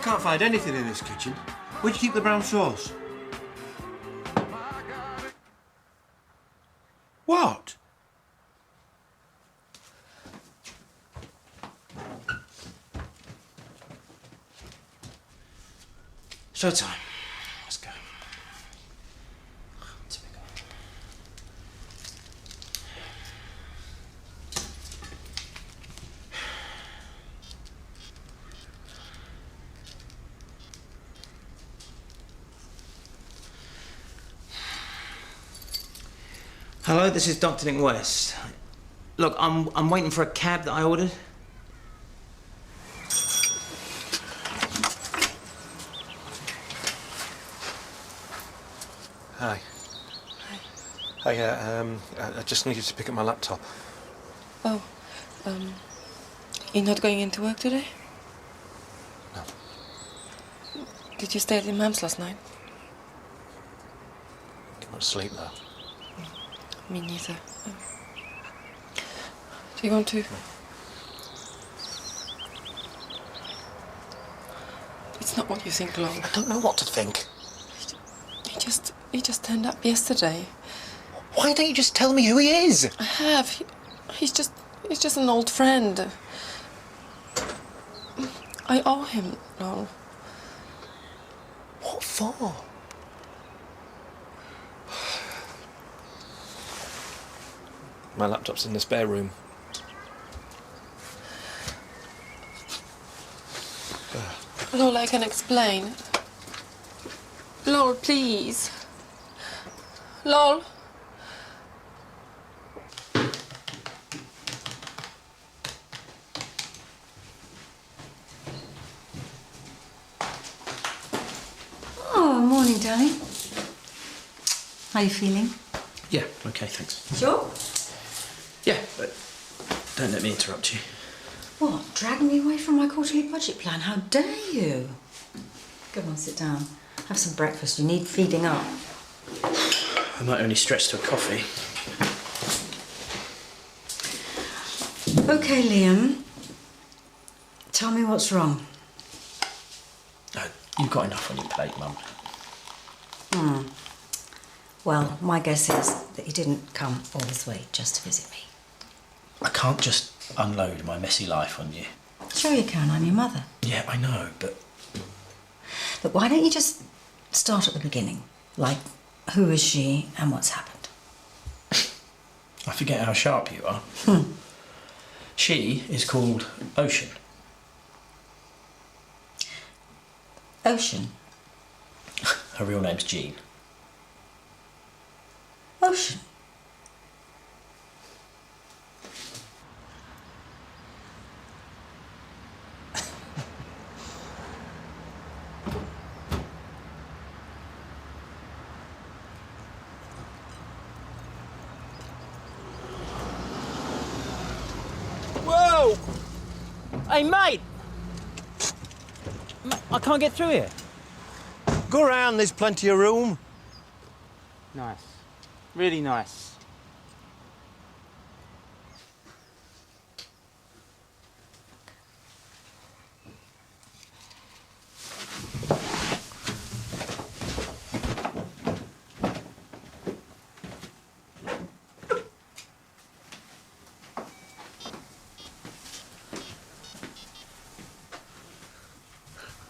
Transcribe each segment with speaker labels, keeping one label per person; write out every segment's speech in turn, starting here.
Speaker 1: can't find anything in this kitchen. Where'd you keep the brown sauce? What?
Speaker 2: Showtime. Let's go. Hello, this is Dr. Nick West. Look, I'm waiting for a cab that I ordered.
Speaker 1: Hi. Hi, I just needed to pick up my laptop.
Speaker 3: Oh, you're not going into work today?
Speaker 1: No.
Speaker 3: Did you stay at your mum's last night?
Speaker 1: Did not sleep, though.
Speaker 3: Me neither. Do you want to? It's not what you think, Lowell.
Speaker 1: I don't know what to think.
Speaker 3: He just turned up yesterday.
Speaker 1: Why don't you just tell me who he is?
Speaker 3: I have. He's just an old friend. I owe him, Lowell.
Speaker 1: What for? My laptop's in the spare room.
Speaker 3: Lowell, I can explain. Lowell, please. Lowell.
Speaker 4: Oh, morning, darling. How are you feeling?
Speaker 2: Yeah, okay, thanks.
Speaker 4: Sure?
Speaker 2: Yeah, but don't let me interrupt you.
Speaker 4: What? Dragging me away from my quarterly budget plan? How dare you? Go on, sit down. Have some breakfast. You need feeding up.
Speaker 2: I might only stretch to a coffee.
Speaker 4: OK, Liam. Tell me what's wrong.
Speaker 2: You've got enough on your plate, Mum.
Speaker 4: Well, my guess is that you didn't come all this way just to visit me.
Speaker 2: I can't just unload my messy life on you.
Speaker 4: Sure you can. I'm your mother.
Speaker 2: Yeah, I know, but...
Speaker 4: Look, why don't you just start at the beginning? Like, who is she and what's happened?
Speaker 2: I forget how sharp you are. She is called Ocean.
Speaker 4: Ocean?
Speaker 2: Her real name's Jean.
Speaker 4: Ocean?
Speaker 5: Whoa! Hey, mate! I can't get through here.
Speaker 1: Go around, there's plenty of room.
Speaker 5: Nice. Really nice.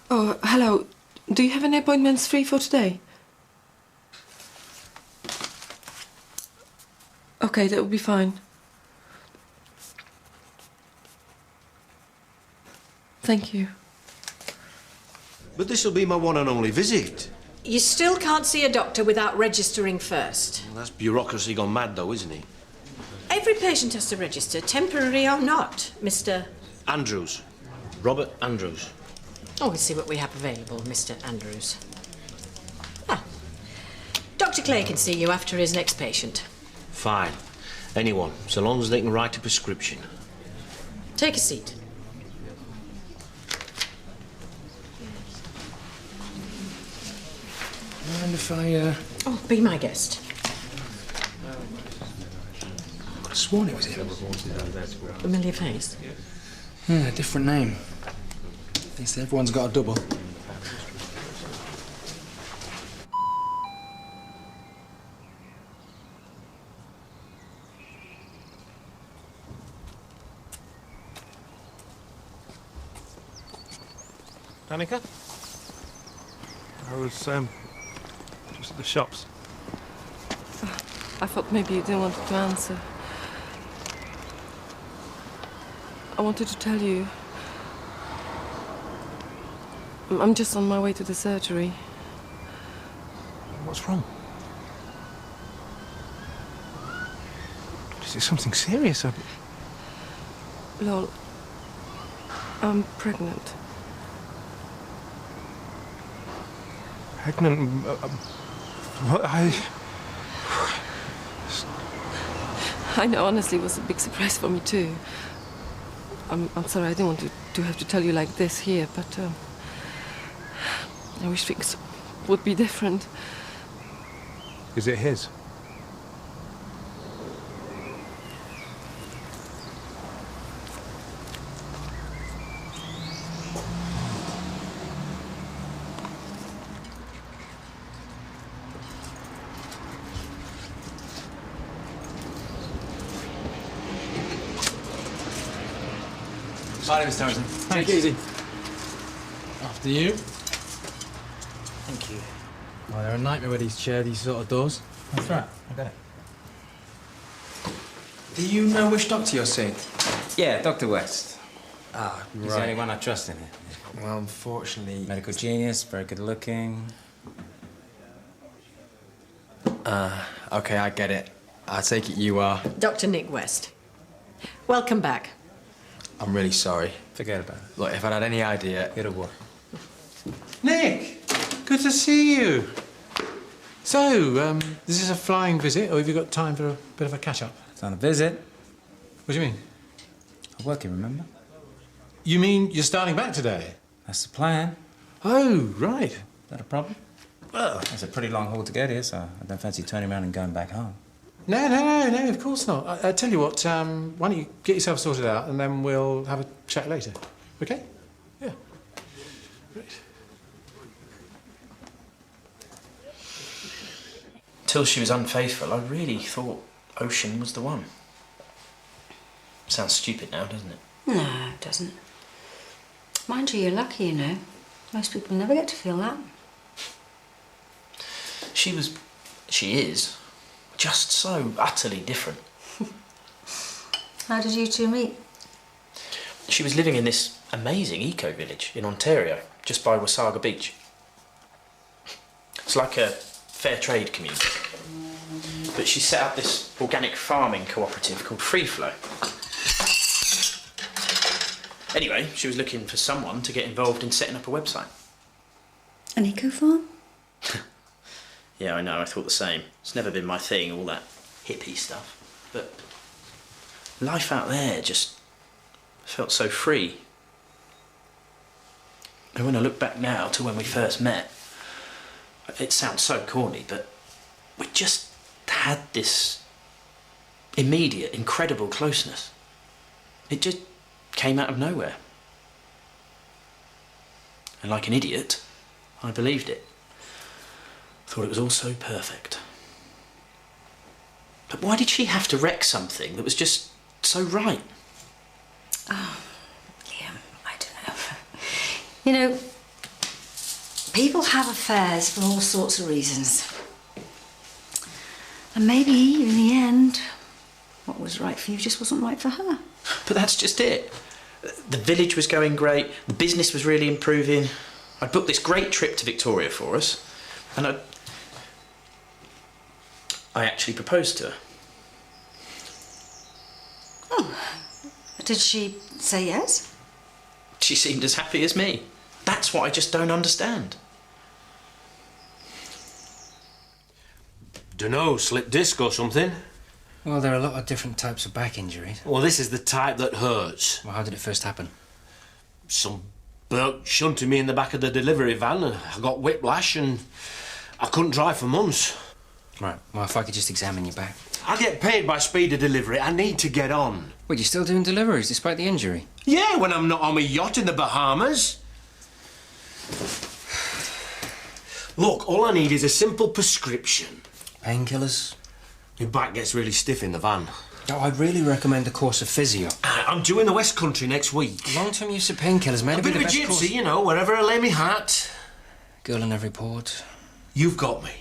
Speaker 3: Oh, hello. Do you have any appointments free for today? Okay, that will be fine. Thank you.
Speaker 1: But this'll be my one and only visit.
Speaker 6: You still can't see a doctor without registering first.
Speaker 1: Well, that's bureaucracy gone mad, though, isn't it?
Speaker 6: Every patient has to register, temporary or not, Mr.
Speaker 1: Andrews. Robert Andrews.
Speaker 6: Oh, we'll see what we have available, Mr. Andrews. Ah, Dr. Clay can see you after his next patient.
Speaker 1: Fine. Anyone, so long as they can write a prescription.
Speaker 6: Take a seat.
Speaker 2: Mind if I,
Speaker 6: Oh, be my guest.
Speaker 2: I could have sworn it was him.
Speaker 6: Familiar face?
Speaker 2: Yeah, different name. At least everyone's got a double.
Speaker 7: Danica? I was, just at the shops.
Speaker 3: I thought maybe you didn't want to answer. I wanted to tell you. I'm just on my way to the surgery.
Speaker 7: What's wrong? Is it something serious?
Speaker 3: Lol, I'm pregnant.
Speaker 7: Pregnant? What?
Speaker 3: I know, honestly, it was a big surprise for me too. I'm sorry, I didn't want to have to tell you like this here, but I wish things would be different.
Speaker 7: Is it his?
Speaker 2: My name is Townsend. Take it easy. After you.
Speaker 5: Thank you.
Speaker 2: Well, they're a nightmare with these sort of doors.
Speaker 5: That's right. I got it.
Speaker 8: Do you know which doctor you're seeing?
Speaker 5: Yeah, Dr. West.
Speaker 8: Ah,
Speaker 5: He's the only one I trust in here.
Speaker 8: Well, unfortunately...
Speaker 5: Medical genius, very good looking.
Speaker 8: Okay, I get it. I take it you are...
Speaker 6: Dr. Nick West. Welcome back.
Speaker 8: I'm really sorry.
Speaker 5: Forget about it.
Speaker 8: Look, if I'd had any idea...
Speaker 5: It'll work.
Speaker 9: Nick, good to see you. So, this is a flying visit, or have you got time for a bit of a catch-up?
Speaker 5: It's on a visit.
Speaker 9: What do you mean?
Speaker 5: I'm working, remember?
Speaker 9: You mean you're starting back today?
Speaker 5: That's the plan.
Speaker 9: Oh, right.
Speaker 5: Is that a problem?
Speaker 9: Well...
Speaker 5: It's a pretty long haul to get here, so I don't fancy turning around and going back home.
Speaker 9: No, of course not. I tell you what, why don't you get yourself sorted out and then we'll have a chat later. OK? Yeah. Great.
Speaker 2: Till she was unfaithful, I really thought Ocean was the one. Sounds stupid now, doesn't it?
Speaker 4: No, it doesn't. Mind you, you're lucky, you know. Most people never get to feel that.
Speaker 2: She is, just so utterly different.
Speaker 4: How did you two meet?
Speaker 2: She was living in this amazing eco-village in Ontario, just by Wasaga Beach. It's like a fair trade community. But she set up this organic farming cooperative called Free Flow. Anyway, she was looking for someone to get involved in setting up a website.
Speaker 4: An eco-farm?
Speaker 2: Yeah, I know, I thought the same. It's never been my thing, all that hippie stuff. But life out there just felt so free. And when I look back now to when we first met, it sounds so corny, but we just had this immediate, incredible closeness. It just came out of nowhere. And like an idiot, I believed it. Thought it was all so perfect. But why did she have to wreck something that was just so right?
Speaker 4: Oh, yeah, I don't know. You know, people have affairs for all sorts of reasons. And maybe, in the end, what was right for you just wasn't right for her.
Speaker 2: But that's just it. The village was going great, the business was really improving. I'd booked this great trip to Victoria for us, and I actually proposed to her.
Speaker 4: Oh, did she say yes?
Speaker 2: She seemed as happy as me. That's what I just don't understand.
Speaker 1: Dunno, slip disc or something.
Speaker 8: Well, there are a lot of different types of back injuries.
Speaker 1: Well, this is the type that hurts.
Speaker 8: Well, how did it first happen?
Speaker 1: Some bloke shunted me in the back of the delivery van and I got whiplash and I couldn't drive for months.
Speaker 8: Right, well, if I could just examine your back.
Speaker 1: I get paid by speed of delivery. I need to get on.
Speaker 8: Wait, you're still doing deliveries despite the injury?
Speaker 1: Yeah, when I'm not on my yacht in the Bahamas. Look, all I need is a simple prescription.
Speaker 8: Painkillers?
Speaker 1: Your back gets really stiff in the van.
Speaker 8: Oh, I'd really recommend a course of physio.
Speaker 1: I'm due in the West Country next week.
Speaker 8: Long-term use of painkillers, mate.
Speaker 1: A bit of a gypsy, you know, wherever I lay me hat.
Speaker 8: Girl in every port.
Speaker 1: You've got me.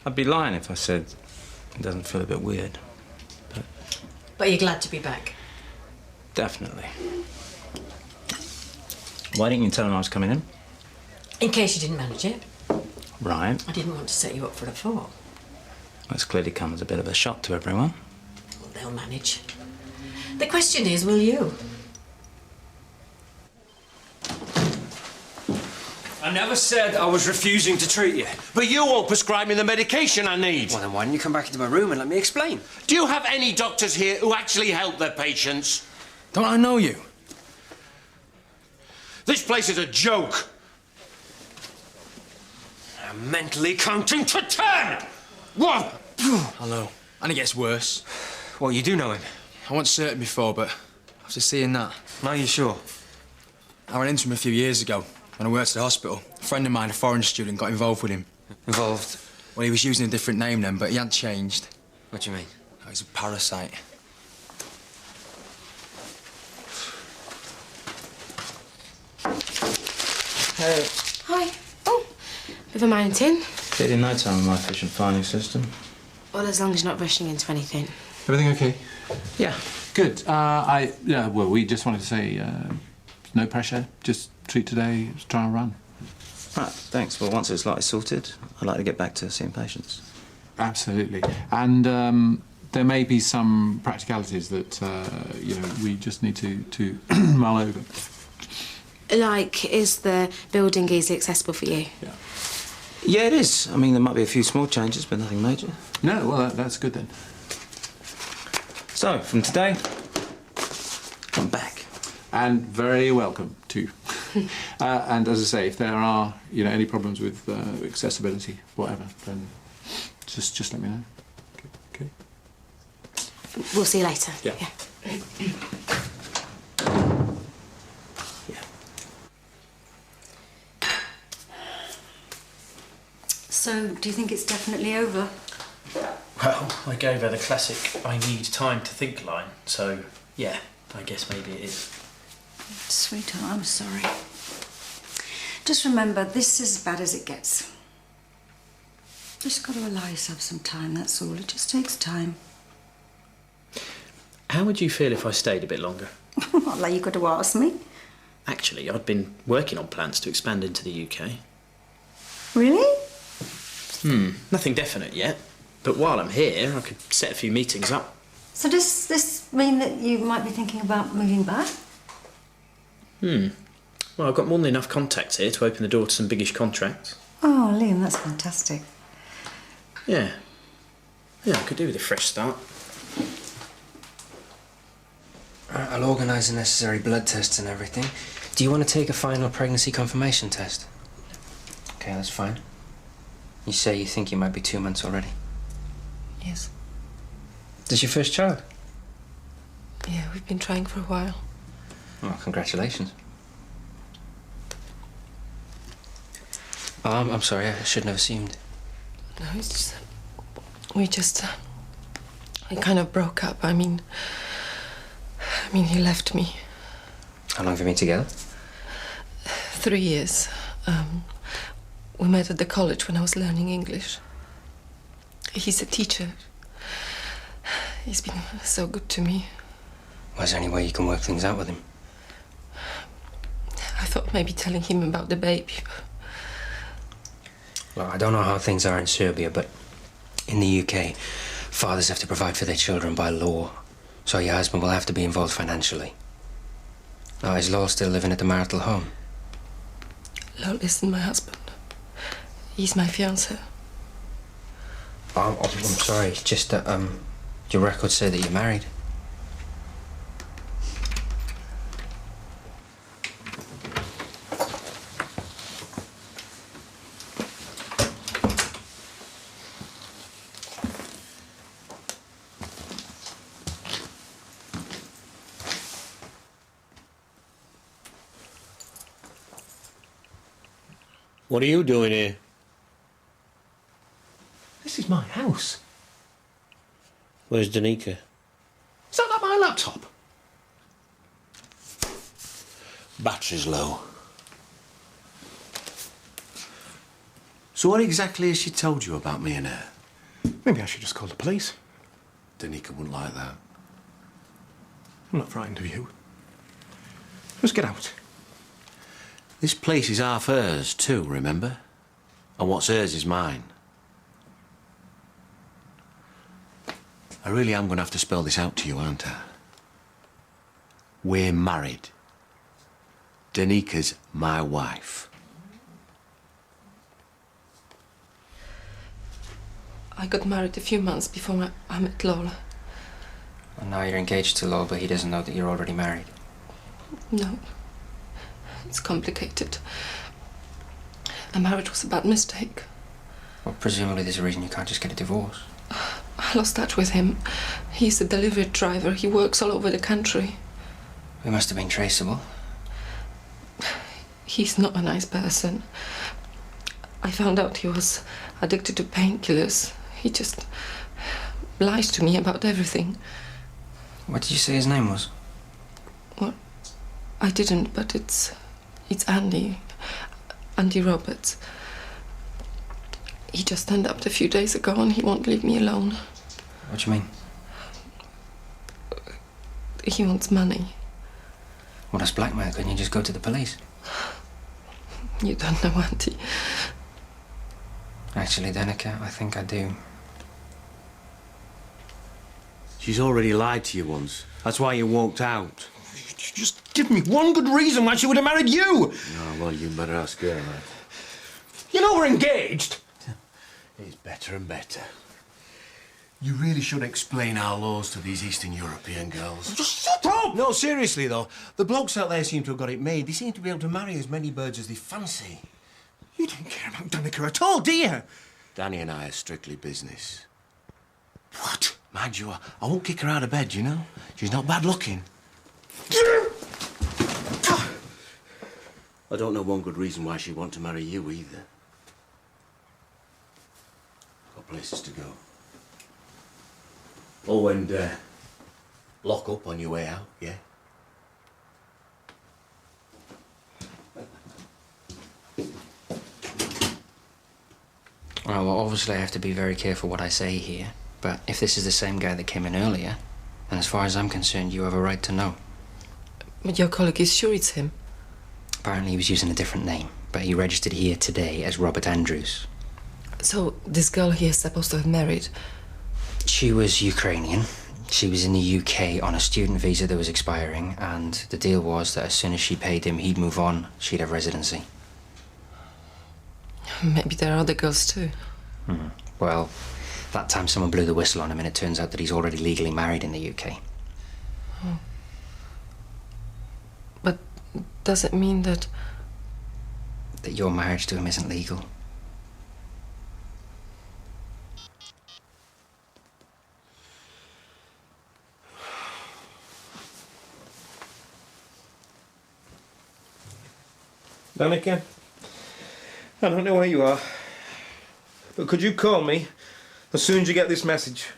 Speaker 5: I'd be lying if I said it doesn't feel a bit weird.
Speaker 6: But you're glad to be back.
Speaker 5: Definitely. Why didn't you tell him I was coming in?
Speaker 6: In case you didn't manage it.
Speaker 5: Right.
Speaker 6: I didn't want to set you up for a fall.
Speaker 5: That's clearly come as a bit of a shock to everyone.
Speaker 6: Well, they'll manage. The question is, will you?
Speaker 8: I never said I was refusing to treat you.
Speaker 1: But you won't prescribe me the medication I need.
Speaker 8: Well, then why don't you come back into my room and let me explain?
Speaker 1: Do you have any doctors here who actually help their patients?
Speaker 8: Don't I know you?
Speaker 1: This place is a joke.
Speaker 8: I'm mentally counting to 10!
Speaker 1: What?
Speaker 10: I know. And it gets worse.
Speaker 8: Well, you do know him.
Speaker 10: I wasn't certain before, but after seeing that...
Speaker 8: Now you're sure?
Speaker 10: I went into him a few years ago when I worked at the hospital. A friend of mine, a foreign student, got involved with him.
Speaker 8: Involved?
Speaker 10: Well, he was using a different name then, but he hadn't changed.
Speaker 8: What do you mean?
Speaker 10: Oh, he's a parasite.
Speaker 8: Hey.
Speaker 11: Hi. Oh, bit of a mountain.
Speaker 5: Clearly no time in my efficient filing system.
Speaker 11: Well, as long as you're not rushing into anything.
Speaker 9: Everything okay?
Speaker 5: Yeah.
Speaker 9: Good. Well, we just wanted to say no pressure. Just treat today, just try and run.
Speaker 5: Right, thanks. Well, once it's slightly sorted, I'd like to get back to seeing patients.
Speaker 9: Absolutely. And there may be some practicalities that, we just need to mull over.
Speaker 11: Like, is the building easily accessible for you?
Speaker 9: Yeah.
Speaker 5: Yeah, it is. I mean, there might be a few small changes, but nothing major.
Speaker 9: No, well, that's good then.
Speaker 5: So, from today, I'm back.
Speaker 9: And very welcome, too. And as I say, if there are, any problems with accessibility, whatever, then just let me know. Okay?
Speaker 11: We'll see you later.
Speaker 9: Yeah.
Speaker 4: So, do you think it's definitely over?
Speaker 2: Well, I gave her the classic I need time to think line, so yeah, I guess maybe it is.
Speaker 4: Sweetheart, I'm sorry. Just remember, this is as bad as it gets. Just got to allow yourself some time, that's all. It just takes time.
Speaker 2: How would you feel if I stayed a bit longer?
Speaker 4: Not like you got to ask me.
Speaker 2: Actually, I'd been working on plans to expand into the UK.
Speaker 4: Really?
Speaker 2: Nothing definite yet, but while I'm here, I could set a few meetings up.
Speaker 4: So does this mean that you might be thinking about moving back?
Speaker 2: Well, I've got more than enough contacts here to open the door to some biggish contracts.
Speaker 4: Oh, Liam, that's fantastic.
Speaker 2: Yeah. Yeah, I could do with a fresh start.
Speaker 8: I'll organise the necessary blood tests and everything. Do you want to take a final pregnancy confirmation test? Okay, that's fine. You say you think you might be 2 months already.
Speaker 3: Yes.
Speaker 8: This your first child?
Speaker 3: Yeah, we've been trying for a while.
Speaker 8: Oh, congratulations. Oh, I'm sorry, I shouldn't have assumed.
Speaker 3: No, it's just... We kind of broke up. I mean, he left me.
Speaker 8: How long have you been together?
Speaker 3: 3 years. We met at the college when I was learning English. He's a teacher. He's been so good to me.
Speaker 8: Was there any way you can work things out with him?
Speaker 3: I thought maybe telling him about the baby.
Speaker 8: Well, I don't know how things are in Serbia, but in the UK, fathers have to provide for their children by law. So your husband will have to be involved financially. Now, is Lowell still living at the marital home?
Speaker 3: Lowell isn't my husband. He's my fiancé.
Speaker 8: Oh, I'm sorry, it's just that, your records say that you're married.
Speaker 1: What are you doing here?
Speaker 2: This is my house.
Speaker 1: Where's Danica?
Speaker 7: Is that my laptop?
Speaker 1: Battery's low.
Speaker 7: So what exactly has she told you about me and her? Maybe I should just call the police.
Speaker 1: Danica wouldn't like that.
Speaker 7: I'm not frightened of you. Just get out.
Speaker 1: This place is half hers too, remember? And what's hers is mine. I really am going to have to spell this out to you, aren't I? We're married. Danica's my wife.
Speaker 3: I got married a few months before I met Lola.
Speaker 8: And now you're engaged to Law, but he doesn't know that you're already married.
Speaker 3: No. It's complicated. A marriage was a bad mistake.
Speaker 8: Well, presumably there's a reason you can't just get a divorce.
Speaker 3: I lost touch with him. He's a delivery driver. He works all over the country.
Speaker 8: We must have been traceable.
Speaker 3: He's not a nice person. I found out he was addicted to painkillers. He just lies to me about everything.
Speaker 8: What did you say his name was?
Speaker 3: Well, I didn't, but it's Andy. Andy Roberts. He just turned up a few days ago and he won't leave me alone.
Speaker 8: What do you mean?
Speaker 3: He wants money.
Speaker 8: Well, that's blackmail. Couldn't you just go to the police?
Speaker 3: You don't know, Auntie.
Speaker 8: Actually, Danica, I think I do.
Speaker 1: She's already lied to you once. That's why you walked out.
Speaker 7: Just give me one good reason why she would have married you!
Speaker 1: Oh, well, you better ask her, lad.
Speaker 7: You know we're engaged!
Speaker 1: It's better and better. You really should explain our laws to these Eastern European girls.
Speaker 7: Just shut up!
Speaker 1: No, seriously, though. The blokes out there seem to have got it made. They seem to be able to marry as many birds as they fancy.
Speaker 7: You don't care about Danica at all, do you?
Speaker 1: Danny and I are strictly business.
Speaker 7: What?
Speaker 1: Mind you, I won't kick her out of bed, you know? She's not bad looking. I don't know one good reason why she'd want to marry you, either. Got places to go. Oh, and lock up on your way out, yeah?
Speaker 8: Well, obviously I have to be very careful what I say here, but if this is the same guy that came in earlier, then as far as I'm concerned, you have a right to know.
Speaker 3: But your colleague is sure it's him.
Speaker 8: Apparently he was using a different name, but he registered here today as Robert Andrews.
Speaker 3: So, this girl he is supposed to have married.
Speaker 8: She was Ukrainian. She was in the UK on a student visa that was expiring, and the deal was that as soon as she paid him, he'd move on, she'd have residency.
Speaker 3: Maybe there are other girls too.
Speaker 8: Well, that time someone blew the whistle on him, and it turns out that he's already legally married in the UK.
Speaker 3: Oh. But does it mean that
Speaker 8: your marriage to him isn't legal?
Speaker 7: Danica, I don't know where you are, but could you call me as soon as you get this message?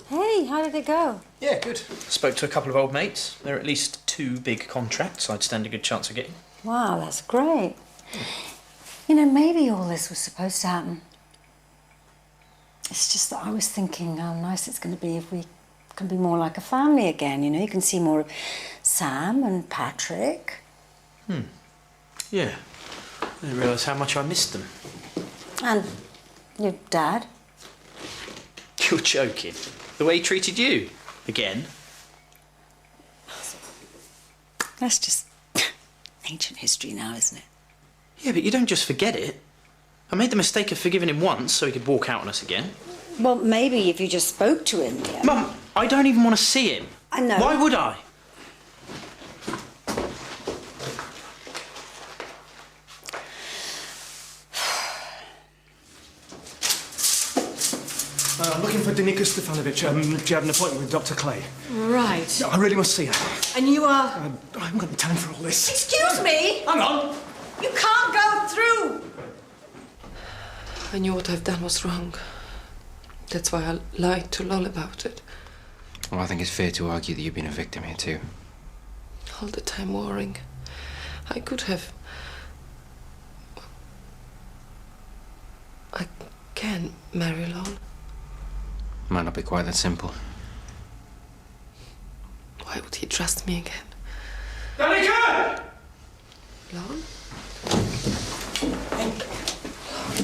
Speaker 4: Hey, how did it go?
Speaker 2: Yeah, good. Spoke to a couple of old mates. There are at least 2 big contracts I'd stand a good chance of getting.
Speaker 4: Wow, that's great. You know, maybe all this was supposed to happen. It's just that I was thinking how nice it's going to be if we can be more like a family again, you know? You can see more of Sam and Patrick.
Speaker 2: Yeah. I didn't realise how much I missed them.
Speaker 4: And your dad.
Speaker 2: You're joking. The way he treated you. Again.
Speaker 4: That's just ancient history now, isn't it?
Speaker 2: Yeah, but you don't just forget it. I made the mistake of forgiving him once so he could walk out on us again.
Speaker 4: Well, maybe if you just spoke to him, yeah.
Speaker 2: Mum, I don't even want to see him.
Speaker 4: I know.
Speaker 2: Why would I?
Speaker 7: Danica Stefanovic. She had an appointment with Dr. Clay.
Speaker 6: Right.
Speaker 7: I really must see her.
Speaker 6: And you are...
Speaker 7: I haven't got the time for all this.
Speaker 6: Excuse me!
Speaker 7: Hang on!
Speaker 6: You can't go through!
Speaker 3: I knew what I've done was wrong. That's why I lied to Lol about it.
Speaker 8: Well, I think it's fair to argue that you've been a victim here too.
Speaker 3: All the time worrying. I could have... I can marry Lol.
Speaker 8: Might not be quite that simple.
Speaker 3: Why would he trust me again?
Speaker 7: Danica!
Speaker 3: Lol?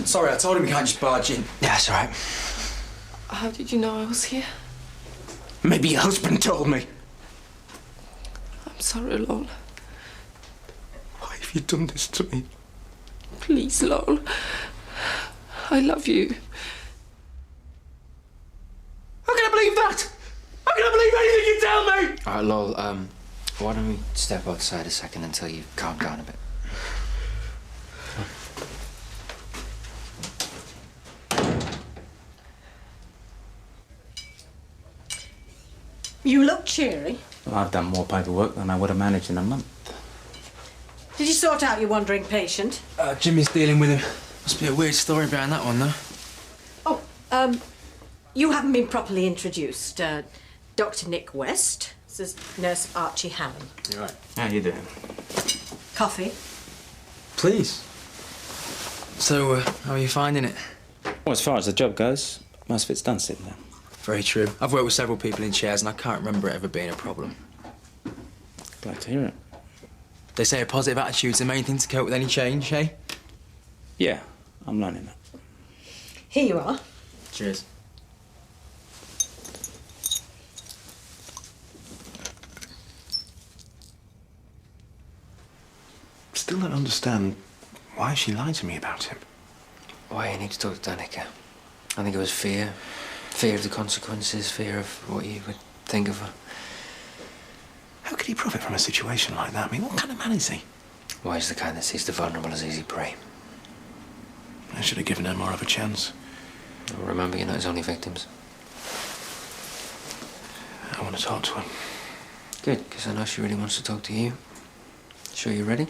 Speaker 10: Sorry, I told him he can't just barge in.
Speaker 8: Yeah, that's all right.
Speaker 3: How did you know I was here?
Speaker 7: Maybe your husband told me.
Speaker 3: I'm sorry, Lol.
Speaker 7: Why have you done this to me?
Speaker 3: Please, Lol. I love you.
Speaker 7: How can I believe that? How can I believe anything you tell me?
Speaker 8: All right, Lol, why don't we step outside a second until you calm down a bit?
Speaker 6: You look cheery.
Speaker 5: Well, I've done more paperwork than I would have managed in a month.
Speaker 6: Did you sort out your wandering patient?
Speaker 10: Jimmy's dealing with him. Must be a weird story behind that one, though.
Speaker 6: Oh, you haven't been properly introduced. Dr. Nick West. This is Nurse Archie Hallam.
Speaker 5: You're right. How you doing?
Speaker 6: Coffee?
Speaker 10: Please. So, how are you finding it?
Speaker 5: Well, as far as the job goes, most of it's done sitting there.
Speaker 10: Very true. I've worked with several people in chairs and I can't remember it ever being a problem.
Speaker 5: Glad to hear it.
Speaker 10: They say a positive attitude's the main thing to cope with any change, eh?
Speaker 5: Yeah, I'm learning that.
Speaker 6: Here you are.
Speaker 10: Cheers.
Speaker 1: Still don't understand why she lied to me about him.
Speaker 8: Why you need to talk to Danica? I think it was fear. Fear of the consequences, fear of what you would think of her.
Speaker 1: How could he profit from a situation like that? I mean, what kind of man is he?
Speaker 8: Why is the kind that sees the vulnerable as easy prey?
Speaker 1: I should have given her more of a chance.
Speaker 8: Well, remember, you're not his only victims.
Speaker 1: I want to talk to her.
Speaker 8: Good, because I know she really wants to talk to you. Sure you're ready?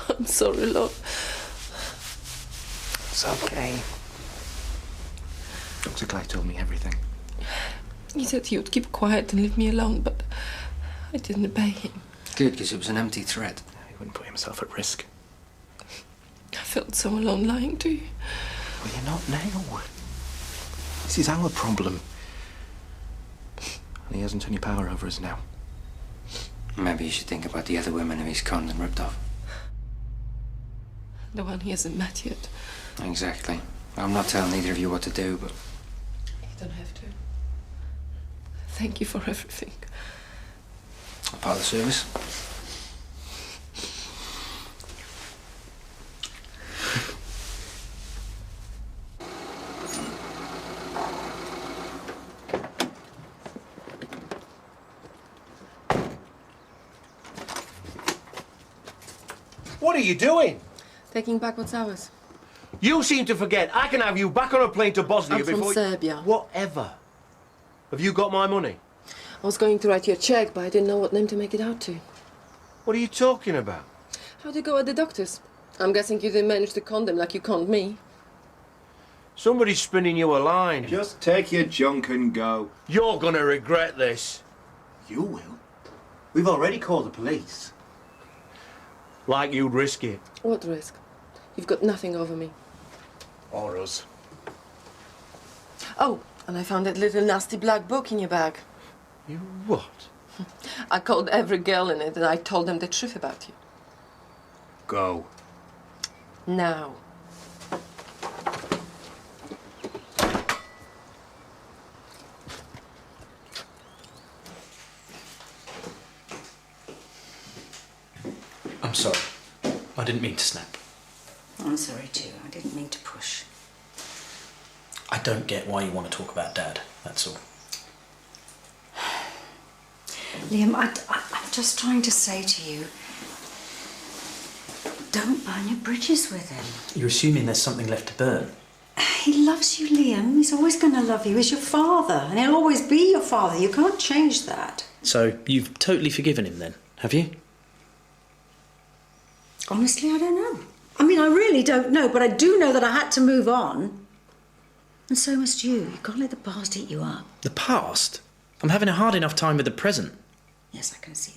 Speaker 3: I'm sorry, Lol.
Speaker 1: It's okay. Dr. Clay told me everything.
Speaker 3: He said he would keep quiet and leave me alone, but I didn't obey him.
Speaker 8: Good, because it was an empty threat.
Speaker 1: He wouldn't put himself at risk.
Speaker 3: I felt so alone lying to you.
Speaker 1: Well, you're not now. This is our problem. And he hasn't any power over us now.
Speaker 8: Maybe you should think about the other women who he's conned and ripped off.
Speaker 3: The one he hasn't met yet.
Speaker 8: Exactly. I'm not telling either of you what to do, but...
Speaker 3: You don't have to. Thank you for everything.
Speaker 8: Part of the service.
Speaker 12: What are you doing?
Speaker 3: Taking back what's ours.
Speaker 12: You seem to forget I can have you back on a plane to Bosnia
Speaker 3: I'm from
Speaker 12: before...
Speaker 3: Serbia.
Speaker 12: Whatever. Have you got my money?
Speaker 3: I was going to write you a check, but I didn't know what name to make it out to.
Speaker 12: What are you talking about?
Speaker 3: How'd you go at the doctors? I'm guessing you didn't manage to con them like you conned me.
Speaker 12: Somebody's spinning you a line.
Speaker 13: Just take your junk and go.
Speaker 12: You're gonna regret this.
Speaker 13: You will. We've already called the police.
Speaker 12: Like you'd risk it.
Speaker 3: What risk? You've got nothing over me.
Speaker 12: Or us.
Speaker 3: Oh, and I found that little nasty black book in your bag.
Speaker 12: You what?
Speaker 3: I called every girl in it and I told them the truth about you.
Speaker 13: Go.
Speaker 3: Now.
Speaker 10: I'm sorry.
Speaker 2: I didn't mean to snap.
Speaker 4: I'm sorry too. I didn't mean to push.
Speaker 2: I don't get why you want to talk about Dad, that's all.
Speaker 4: Liam, I'm just trying to say to you, don't burn your bridges with him.
Speaker 2: You're assuming there's something left to burn.
Speaker 4: He loves you, Liam. He's always going to love you. He's your father, and he'll always be your father. You can't change that.
Speaker 2: So you've totally forgiven him then, have you?
Speaker 4: Honestly, I don't know. I mean, I really don't know, but I do know that I had to move on. And so must you. You can't let the past eat you up.
Speaker 2: The past? I'm having a hard enough time with the present.
Speaker 4: Yes, I can see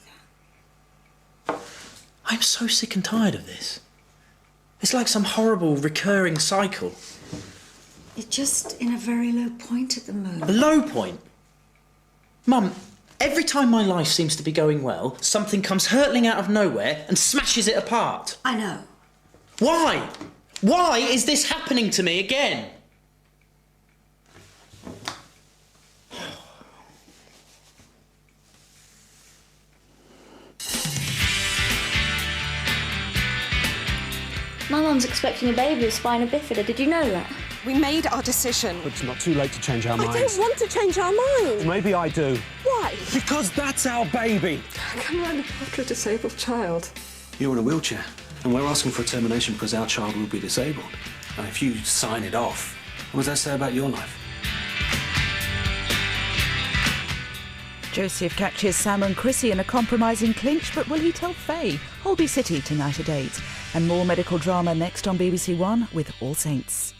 Speaker 4: that.
Speaker 2: I'm so sick and tired of this. It's like some horrible recurring cycle.
Speaker 4: You're just in a very low point at the moment.
Speaker 2: A low point? Mum, every time my life seems to be going well, something comes hurtling out of nowhere and smashes it apart.
Speaker 4: I know.
Speaker 2: Why? Why is this happening to me again?
Speaker 14: My mum's expecting a baby with spina bifida. Did you know that?
Speaker 15: We made our decision.
Speaker 16: It's not too late to change our minds.
Speaker 15: I don't want to change our minds.
Speaker 16: Maybe I do.
Speaker 15: Why?
Speaker 16: Because that's our baby.
Speaker 3: Can I look after a disabled child?
Speaker 16: You're in a wheelchair, and we're asking for a termination because our child will be disabled. And if you sign it off, what does that say about your life?
Speaker 17: Joseph catches Sam and Chrissy in a compromising clinch, but will he tell Faye? Holby City tonight at 8. And more medical drama next on BBC1 with All Saints.